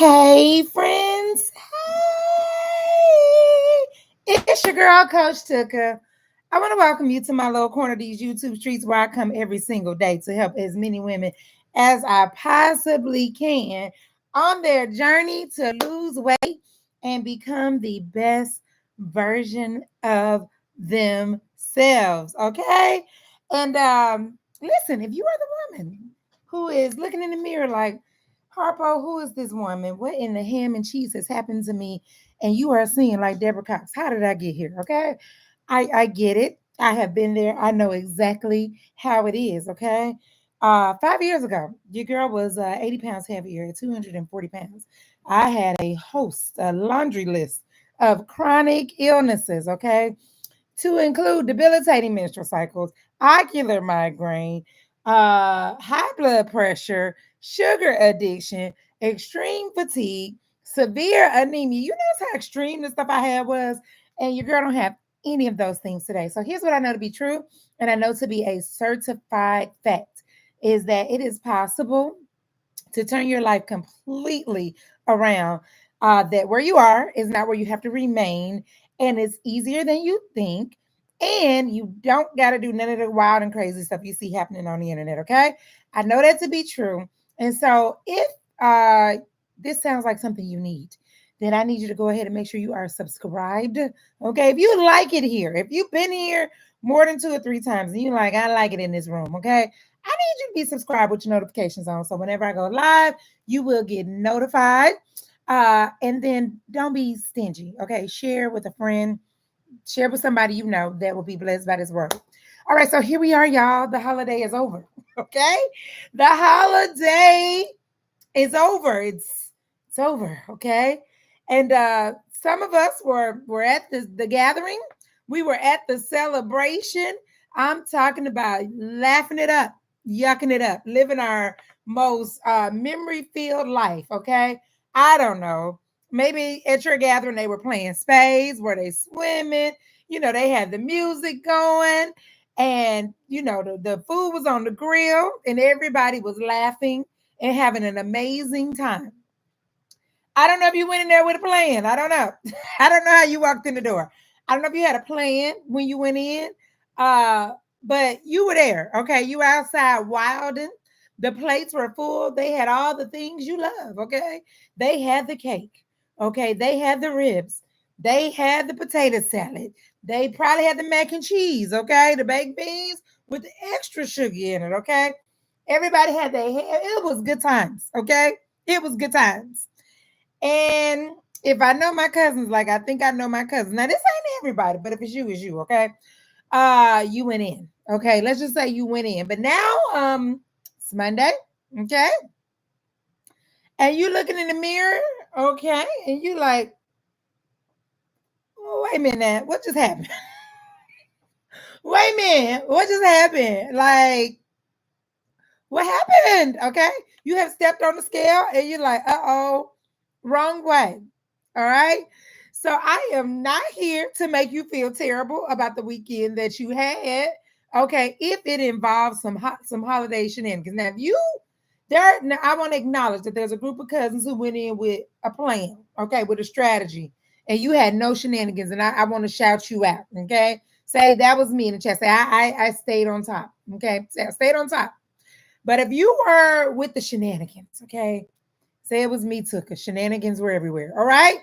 Hey, friends. Hey. It's your girl, Coach Tuka. I want to welcome you to my little corner of these YouTube streets where I come every single day to help as many women as I possibly can on their journey to lose weight and become the best version of themselves. Okay. And listen, if you are the woman who is looking in the mirror like, Harpo, who is this woman? What in the ham and cheese has happened to me? And you are seeing like Deborah Cox. How did I get here? Okay. I get it. I have been there. I know exactly how it is. Okay. 5 years ago, your girl was 80 pounds heavier at 240 pounds. I had a host, a laundry list of chronic illnesses. Okay, to include debilitating menstrual cycles, ocular migraine, high blood pressure, sugar addiction, extreme fatigue, severe anemia. You notice how extreme the stuff I had was? And your girl don't have any of those things today. So here's what I know to be true, and I know to be a certified fact is that it is possible to turn your life completely around. That where you are is not where you have to remain, and it's easier than you think. And you don't got to do none of the wild and crazy stuff you see happening on the internet. Okay, I know that to be true. And so, if this sounds like something you need, then I need you to go ahead and make sure you are subscribed. Okay, if you like it here, if you've been here more than 2 or 3 times, and you like, I like it in this room. Okay, I need you to be subscribed with your notifications on. So whenever I go live, you will get notified. And then don't be stingy. Okay. Share with a friend, share with somebody you know that will be blessed by this word. All right. So here we are, y'all. The holiday is over. Okay. The holiday is over. It's over. Okay. And some of us were at the gathering. We were at the celebration. I'm talking about laughing it up, yucking it up, living our most memory filled life. Okay. I don't know. Maybe at your gathering they were playing spades, were they swimming? They had the music going, and the food was on the grill, and everybody was laughing and having an amazing time. I don't know if you went in there with a plan. I don't know. I don't know how you walked in the door. I don't know if you had a plan when you went in, but you were there. Okay, you were outside wilding. The plates were full. They had all the things you love. Okay, they had the cake. Okay, they had the ribs. They had the potato salad. They probably had the mac and cheese. Okay, the baked beans with the extra sugar in it. Okay, everybody had their. It was good times. Okay, it was good times. And if I know my cousins, like I think I know my cousins. Now, this ain't everybody, but if it's you, okay? You went in. Okay, let's just say you went in. But now, it's Monday, okay? And you looking in the mirror, okay, and you like, oh, wait a minute, what just happened? Wait a minute, what just happened? Like, what happened? Okay, you have stepped on the scale and you're like, uh-oh, wrong way. All right. So I am not here to make you feel terrible about the weekend that you had. Okay, if it involves some holiday shenanigans. Now, if you there, now I want to acknowledge that there's a group of cousins who went in with a plan, okay, with a strategy, and you had no shenanigans, and I want to shout you out. Okay, say that was me in the chat. Say I stayed on top. Okay, say I stayed on top. But if you were with the shenanigans, okay, say it was me, Tuka. Shenanigans were everywhere. All right.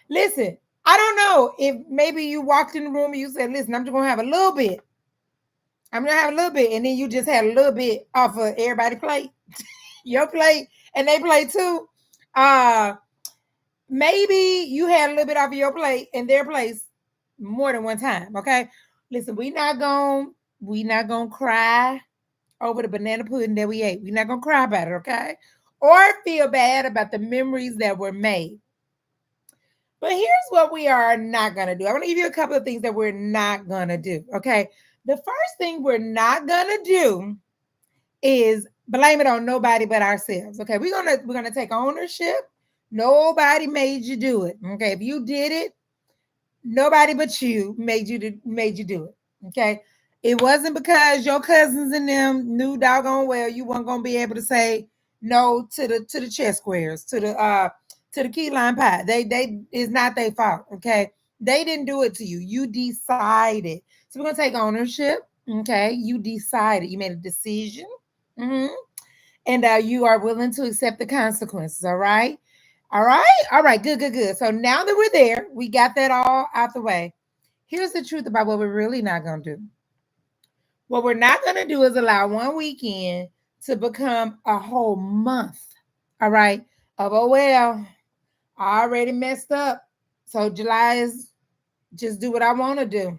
Listen, I don't know if maybe you walked in the room and you said, listen, I'm just gonna have a little bit. I'm gonna have a little bit, and then you just had a little bit off of everybody's plate, your plate, and they plate too. Uh Maybe you had a little bit off of your plate and their place more than one time. Okay. Listen, we not gonna cry over the banana pudding that we ate. We're not gonna cry about it, okay? Or feel bad about the memories that were made. But here's what we are not gonna do. I want to give you a couple of things that we're not gonna do. Okay. The first thing we're not gonna do is blame it on nobody but ourselves. Okay. We're gonna take ownership. Nobody made you do it. Okay. If you did it, nobody but you made you do it. Okay. It wasn't because your cousins and them knew doggone well you weren't gonna be able to say no to the chess squares, to the to the key lime pie. They is not their fault. Okay. They didn't do it to you. You decided. So we're gonna take ownership. Okay. You decided. You made a decision. Mhm. And you are willing to accept the consequences. All right. All right. All right. Good, good, good. So now that we're there, we got that all out the way. Here's the truth about what we're really not gonna do. What we're not gonna do is allow one weekend to become a whole month. All right. Of oh well, I already messed up. So July is just do what I want to do.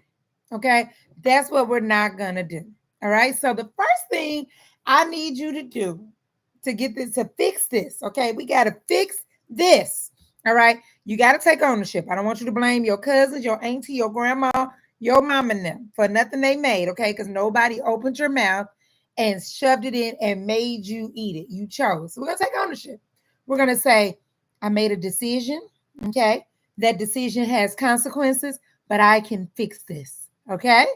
Okay. That's what we're not going to do. All right. So the first thing I need you to do to get this, to fix this, okay, we got to fix this. All right. You got to take ownership. I don't want you to blame your cousins, your auntie, your grandma, your mom, and them for nothing they made. Okay. Because nobody opened your mouth and shoved it in and made you eat it. You chose. So we're going to take ownership. We're going to say, I made a decision. Okay. That decision has consequences, but I can fix this. Okay.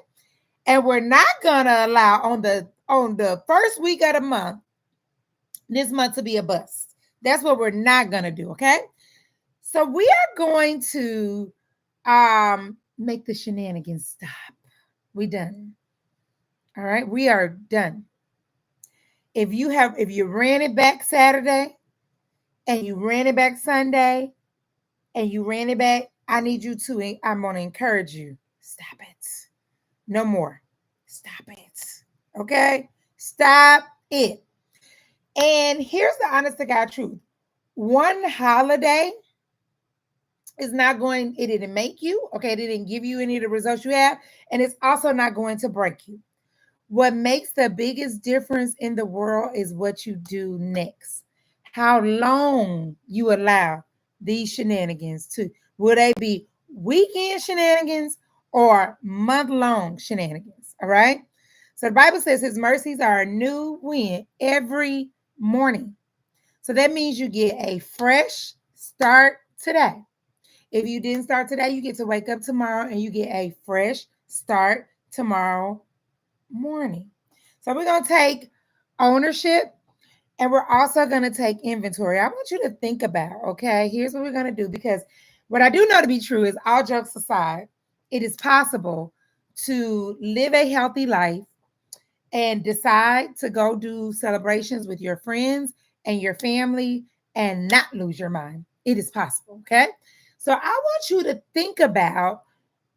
And we're not gonna allow on the first week of the month, this month to be a bust. That's what we're not gonna do. Okay. So we are going to make the shenanigans stop. We done. All right. We are done. If you ran it back Saturday and you ran it back Sunday and you ran it back, I need you to, I'm gonna encourage you. Stop it. No more. Stop it. Okay? Stop it. And here's the honest to God truth. One holiday is not going, it didn't make you, okay? It didn't give you any of the results you have, and it's also not going to break you. What makes the biggest difference in the world is what you do next. How long you allow these shenanigans to, will they be weekend shenanigans or month-long shenanigans? All right. So the Bible says his mercies are a new wind every morning. So that means you get a fresh start today. If you didn't start today, you get to wake up tomorrow and you get a fresh start tomorrow morning. So we're going to take ownership and we're also going to take inventory. I want you to think about, okay, here's what we're going to do because what I do know to be true is all jokes aside, it is possible to live a healthy life and decide to go do celebrations with your friends and your family and not lose your mind. It is possible, okay? So I want you to think about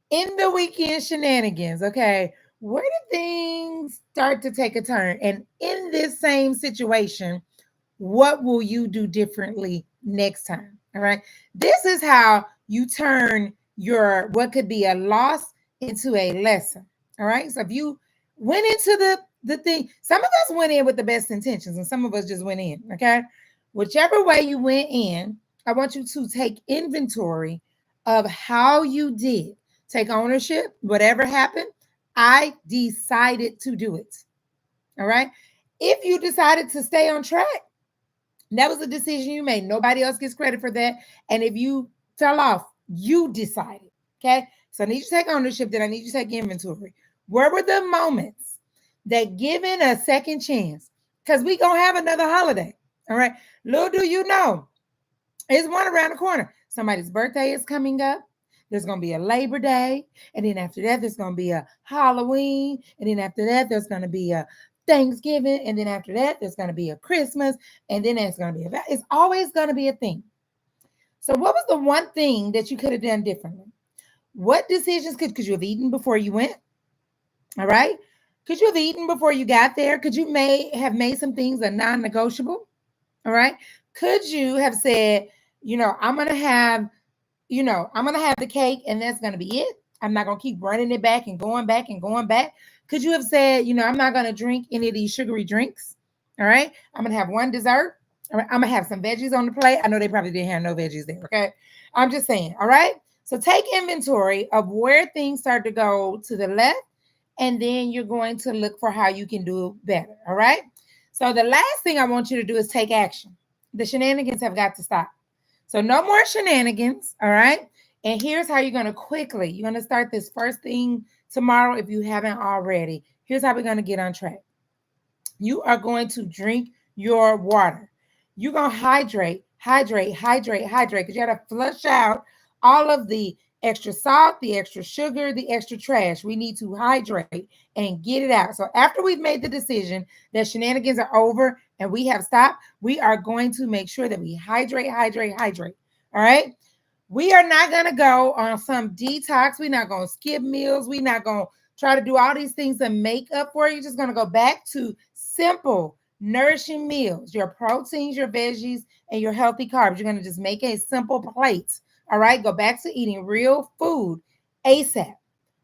in the weekend shenanigans, okay, where do things start to take a turn? And in this same situation, what will you do differently next time? All right. This is how you turn your what could be a loss into a lesson. All right. So if you went into the thing, some of us went in with the best intentions and some of us just went in. Okay. Whichever way you went in, I want you to take inventory of how you did. Take ownership, whatever happened, I decided to do it. All right. If you decided to stay on track, that was a decision you made. Nobody else gets credit for that. And if you fell off, you decided. Okay. So I need you to take ownership, then I need you to take inventory. Where were the moments that given a second chance? Because we gonna have another holiday. All right. Little do you know, it's one around the corner. Somebody's birthday is coming up. There's going to be a Labor Day. And then after that, there's going to be a Halloween. And then after that, there's going to be a Thanksgiving. And then after that, there's going to be a Christmas. And then there's going to be it's always going to be a thing. So what was the one thing that you could have done differently? What decisions could you have eaten before you went? All right. Could you have eaten before you got there? Could you have made some things a non-negotiable? All right. Could you have said, I'm going to have I'm going to have the cake and that's going to be it. I'm not going to keep running it back and going back and going back. Could you have said, I'm not going to drink any of these sugary drinks? All right. I'm going to have one dessert. All right. I'm going to have some veggies on the plate. I know they probably didn't have no veggies there. Okay. I'm just saying. All right. So take inventory of where things start to go to the left, and then you're going to look for how you can do better. All right. So the last thing I want you to do is take action. The shenanigans have got to stop. So no more shenanigans, all right? And here's how you're going to you're going to start this first thing tomorrow if you haven't already. Here's how we're going to get on track. You are going to drink your water. You're going to hydrate Hydrate, hydrate, hydrate, because you got to flush out all of the extra salt, the extra sugar, the extra trash. We need to hydrate and get it out. So after we've made the decision that shenanigans are over and we have stopped, we are going to make sure that we hydrate, hydrate, hydrate. All right. We are not going to go on some detox. We're not going to skip meals. We're not going to try to do all these things to make up for it. You're just going to go back to simple, nourishing meals, your proteins, your veggies, and your healthy carbs. You're going to just make a simple plate. All right. Go back to eating real food ASAP.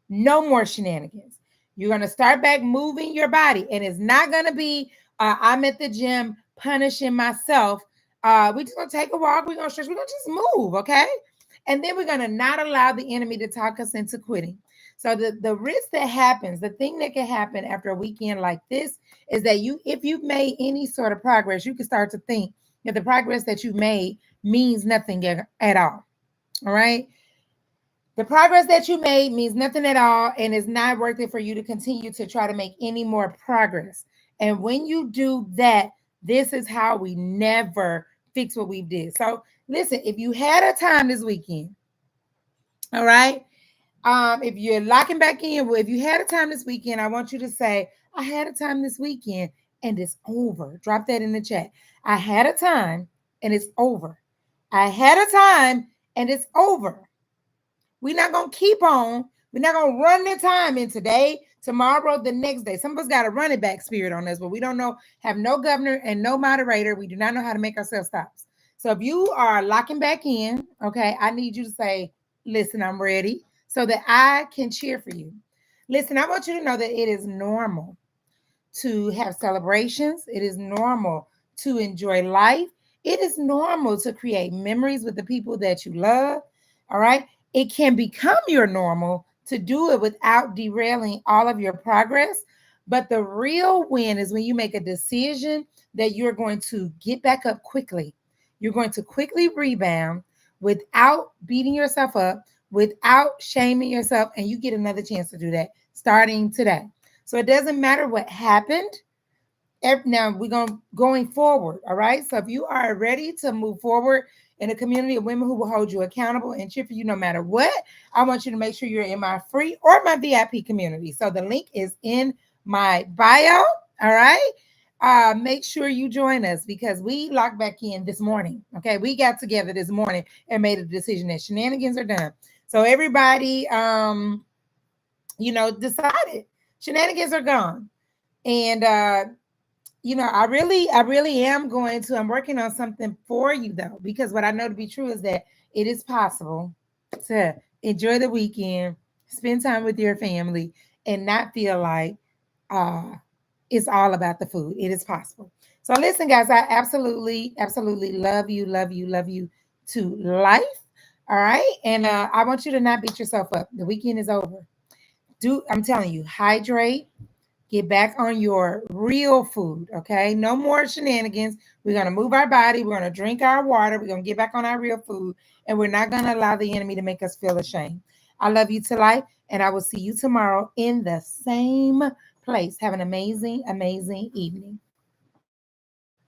No more shenanigans. You're going to start back moving your body, and it's not going to be, I'm at the gym punishing myself. We're just going to take a walk. We're going to stretch. We're going to just move. Okay. And then we're going to not allow the enemy to talk us into quitting. So the risk that happens, the thing that can happen after a weekend like this is that if you've made any sort of progress, you can start to think that the progress that you've made means nothing at all. All right. The progress that you made means nothing at all, and it's not worth it for you to continue to try to make any more progress. And when you do that, this is how we never fix what we did. So listen, if you had a time this weekend, all right, if you're locking back in, well, if you had a time this weekend, I want you to say, I had a time this weekend and it's over. Drop that in the chat. I had a time and it's over. I had a time and it's over. We're not going to keep on. We're not going to run the time in today, tomorrow, the next day. Some of us got a running back spirit on us, but we don't know, have no governor and no moderator. We do not know how to make ourselves stops. So if you are locking back in, okay, I need you to say, listen, I'm ready, so that I can cheer for you. Listen, I want you to know that it is normal to have celebrations. It is normal to enjoy life. It is normal to create memories with the people that you love. All right. It can become your normal to do it without derailing all of your progress. But the real win is when you make a decision that you're going to get back up quickly. You're going to quickly rebound without beating yourself up, without shaming yourself. And you get another chance to do that starting today. So it doesn't matter what happened. Now we're going forward. All right. So if you are ready to move forward in a community of women who will hold you accountable and cheer for you no matter what, I want you to make sure you're in my free or my VIP community. So the link is in my bio. All right. Make sure you join us because we locked back in this morning. Okay. We got together this morning and made a decision that shenanigans are done. So everybody, decided shenanigans are gone. And, I really am I'm working on something for you though, because what I know to be true is that it is possible to enjoy the weekend, spend time with your family, and not feel like it's all about the food. It is possible. So listen, guys, I absolutely, absolutely love you, love you, love you to life. All right. And I want you to not beat yourself up. The weekend is over. I'm telling you, hydrate. Get back on your real food, okay? No more shenanigans. We're going to move our body. We're going to drink our water. We're going to get back on our real food. And we're not going to allow the enemy to make us feel ashamed. I love you to life. And I will see you tomorrow in the same place. Have an amazing, amazing evening.